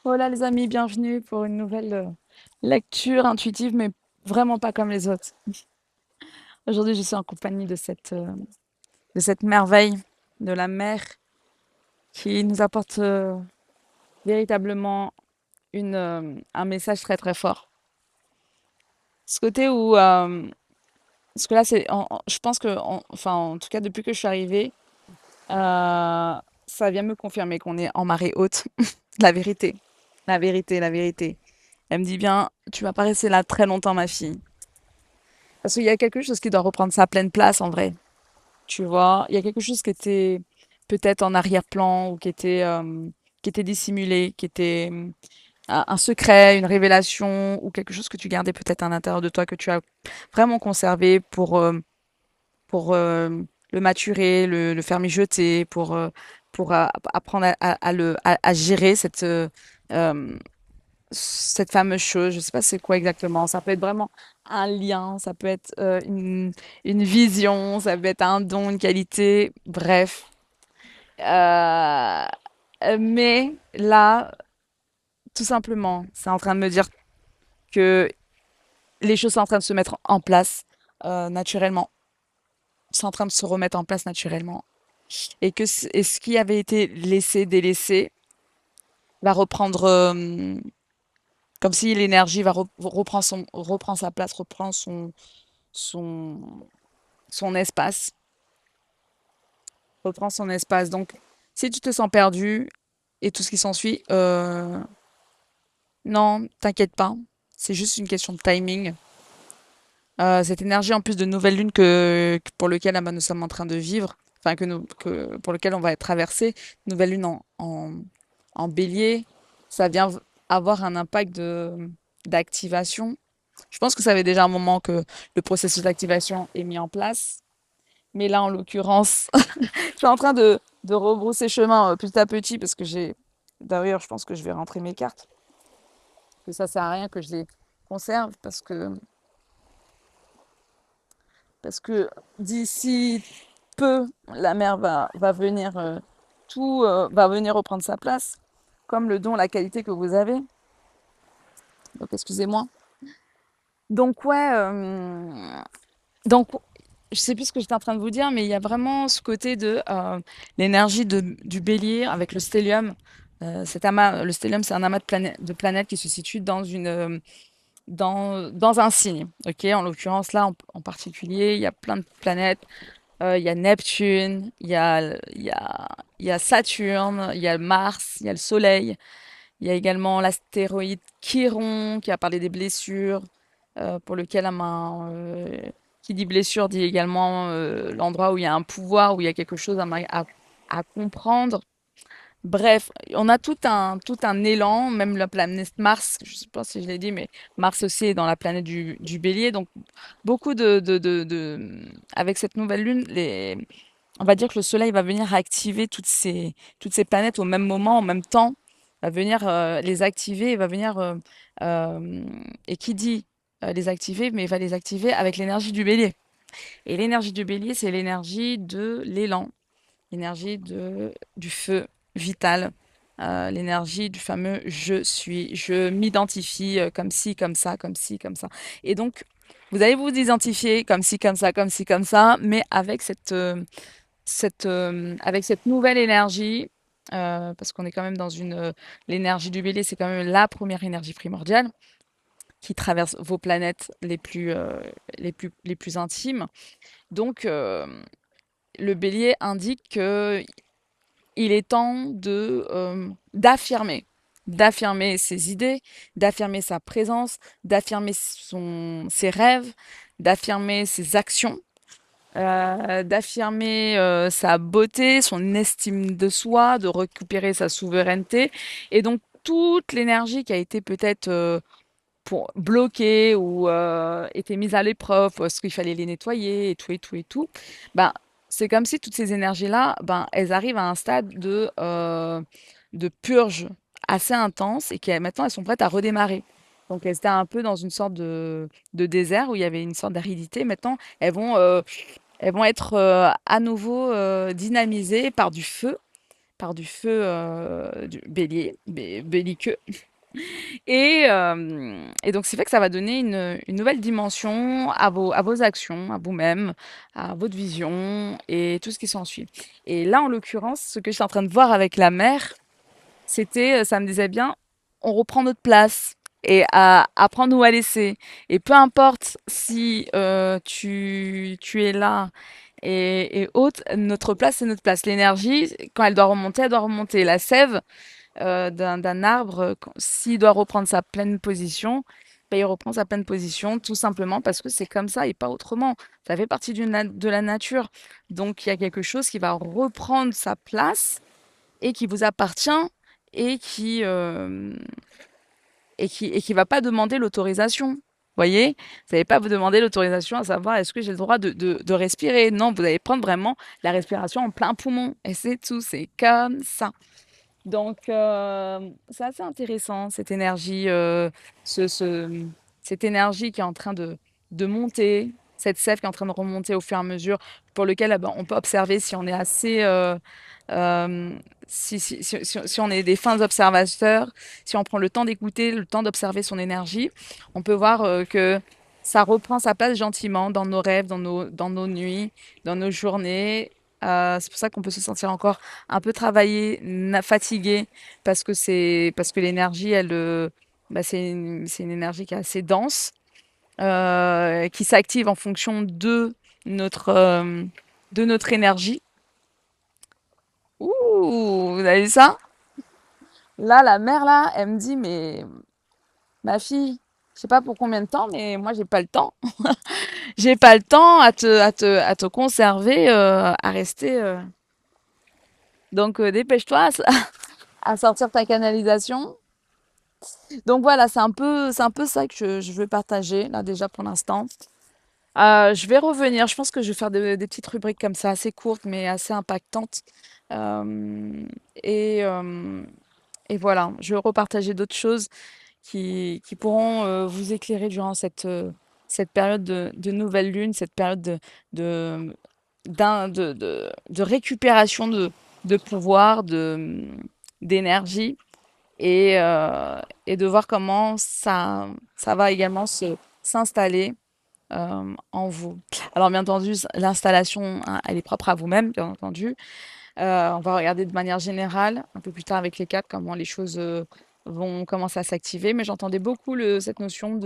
Voilà les amis, bienvenue pour une nouvelle lecture intuitive, mais vraiment pas comme les autres. Aujourd'hui, je suis en compagnie de cette merveille de la mer qui nous apporte véritablement un message très très fort. Ce côté où, parce que là, je pense que, enfin, en tout cas, depuis que je suis arrivée, ça vient me confirmer qu'on est en marée haute. La vérité, la vérité, la vérité. Elle me dit bien, tu vas pas rester là très longtemps, ma fille. Parce qu'il y a quelque chose qui doit reprendre sa pleine place en vrai. Tu vois, il y a quelque chose qui était peut-être en arrière-plan ou qui était dissimulé, qui était un secret, une révélation ou quelque chose que tu gardais peut-être à l'intérieur de toi que tu as vraiment conservé pour le maturer, le faire mijoter, pour apprendre à gérer euh, cette fameuse chose, je sais pas c'est quoi exactement. Ça peut être vraiment un lien, ça peut être une vision, ça peut être un don, une qualité, bref. Euh, mais là, tout simplement, c'est en train de me dire que les choses sont en train de se mettre en place naturellement. C'est en train de se remettre en place naturellement. Et ce qui avait été laissé, délaissé, va reprendre comme si l'énergie reprend sa place, reprend son, son espace, reprend son espace. Donc, si tu te sens perdu et tout ce qui s'ensuit, non, t'inquiète pas. C'est juste une question de timing. Cette énergie en plus de nouvelle lune pour lequel nous sommes en train de vivre, enfin pour lequel on va être traversé, nouvelle lune en bélier, ça vient avoir un impact d'activation. Je pense que ça fait déjà un moment que le processus d'activation est mis en place. Mais là, en l'occurrence, je suis en train de rebrousser chemin petit à petit parce que d'ailleurs, je pense que je vais rentrer mes cartes. Que ça sert à rien que je les conserve parce que d'ici peu, la mer va venir, va venir reprendre sa place, comme le don, la qualité que vous avez. Donc, excusez-moi. Donc, ouais, donc, je sais plus ce que j'étais en train de vous dire, mais il y a vraiment ce côté de l'énergie du bélier avec le stellium. Cet amas, le stellium, c'est un amas de planètes qui se situe dans un signe. Ok, en l'occurrence, là, en particulier, il y a plein de planètes. Il y a Neptune, il y a Saturne, il y a Mars, il y a le Soleil. Il y a également l'astéroïde Chiron qui a parlé des blessures, pour lequel qui dit blessure dit également l'endroit où il y a un pouvoir, où il y a quelque chose à comprendre. Bref, on a tout un élan, même la planète Mars, je sais pas si je l'ai dit, mais Mars aussi est dans la planète du Bélier. Donc, beaucoup avec cette nouvelle lune, on va dire que le Soleil va venir activer toutes ces planètes au même moment, en même temps, va venir les activer, et va venir, et qui dit les activer, mais il va les activer avec l'énergie du Bélier. Et l'énergie du Bélier, c'est l'énergie de l'élan, l'énergie du feu vital, l'énergie du fameux je suis, je m'identifie comme ci, comme ça, comme ci, comme ça. Et donc, vous allez vous identifier comme ci, comme ça, comme ci, comme ça, mais avec avec cette nouvelle énergie, parce qu'on est quand même l'énergie du bélier, c'est quand même la première énergie primordiale qui traverse vos planètes les plus intimes. Donc, le bélier indique que il est temps d'affirmer ses idées, d'affirmer sa présence, d'affirmer ses rêves, d'affirmer ses actions, d'affirmer sa beauté, son estime de soi, de récupérer sa souveraineté. Et donc, toute l'énergie qui a été peut-être bloquée ou été mise à l'épreuve parce qu'il fallait les nettoyer et tout et tout et tout, ben, c'est comme si toutes ces énergies-là, ben, elles arrivent à un stade de purge assez intense et que maintenant, elles sont prêtes à redémarrer. Donc, elles étaient un peu dans une sorte de désert où il y avait une sorte d'aridité. Maintenant, elles vont être à nouveau dynamisées par du feu, par du feu du bélier, belliqueux. Et donc, c'est fait que ça va donner une nouvelle dimension à vos actions, à vous-même, à votre vision et tout ce qui s'ensuit. Et là, en l'occurrence, ce que je suis en train de voir avec la mer, c'était, ça me disait bien, on reprend notre place et à apprendre où à laisser. Et peu importe si tu es là et autres, notre place, c'est notre place. L'énergie, quand elle doit remonter, elle doit remonter. La sève, d'un arbre, s'il doit reprendre sa pleine position, ben, il reprend sa pleine position tout simplement parce que c'est comme ça et pas autrement. Ça fait partie de la nature. Donc il y a quelque chose qui va reprendre sa place et qui vous appartient et qui va pas demander l'autorisation. Voyez, vous n'allez pas vous demander l'autorisation à savoir est-ce que j'ai le droit de respirer. Non, vous allez prendre vraiment la respiration en plein poumon. Et c'est tout, c'est comme ça. Donc, c'est assez intéressant, ce, ce- cette énergie qui est en train de monter, cette sève qui est en train de remonter au fur et à mesure, pour lequel eh ben, on peut observer si on est assez, euh, si on est des fins observateurs, si on prend le temps d'écouter, le temps d'observer son énergie, on peut voir que ça reprend sa place gentiment dans nos rêves, dans nos nuits, dans nos journées. C'est pour ça qu'on peut se sentir encore un peu travaillé, fatigué, parce que l'énergie, bah, c'est une énergie qui est assez dense, qui s'active en fonction notre, euh, de notre énergie. Ouh, vous avez vu ça? Là, la mère, là, elle me dit, mais ma fille, je sais pas pour combien de temps, mais moi, j'ai pas le temps. J'ai pas le temps à te conserver, à rester. Donc, dépêche-toi à sortir ta canalisation. Donc voilà, c'est un peu ça que je veux partager, là, déjà pour l'instant. Je vais revenir, je pense que je vais faire des petites rubriques comme ça, assez courtes, mais assez impactantes. Euh, et, euh, et voilà, je vais repartager d'autres choses qui pourront vous éclairer durant cette période de nouvelle lune, cette période de, de récupération de pouvoir, d'énergie et de voir comment ça va également s'installer en vous. Alors, bien entendu, l'installation, hein, elle est propre à vous-même, bien entendu. On va regarder de manière générale, un peu plus tard avec les quatre, comment les choses vont commencer à s'activer. Mais j'entendais beaucoup cette notion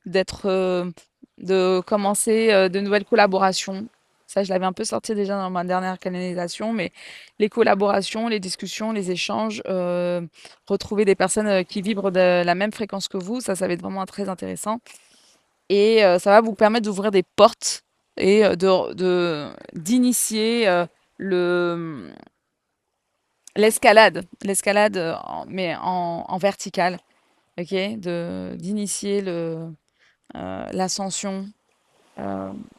d'être, de commencer de nouvelles collaborations. Ça, je l'avais un peu sorti déjà dans ma dernière canalisation, mais les collaborations, les discussions, les échanges, retrouver des personnes qui vibrent de la même fréquence que vous, ça va être vraiment très intéressant. Et ça va vous permettre d'ouvrir des portes et d'initier le, l'escalade, mais en verticale, ok, d'initier l'ascension,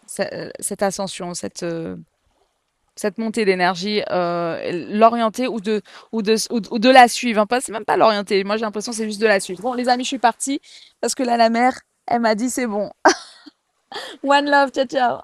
cette ascension, cette montée d'énergie, l'orienter ou de la suivre. Hein, pas, c'est même pas l'orienter. Moi, j'ai l'impression que c'est juste de la suivre. Bon, les amis, je suis partie parce que là, la mère, elle m'a dit c'est bon. One love, ciao, ciao.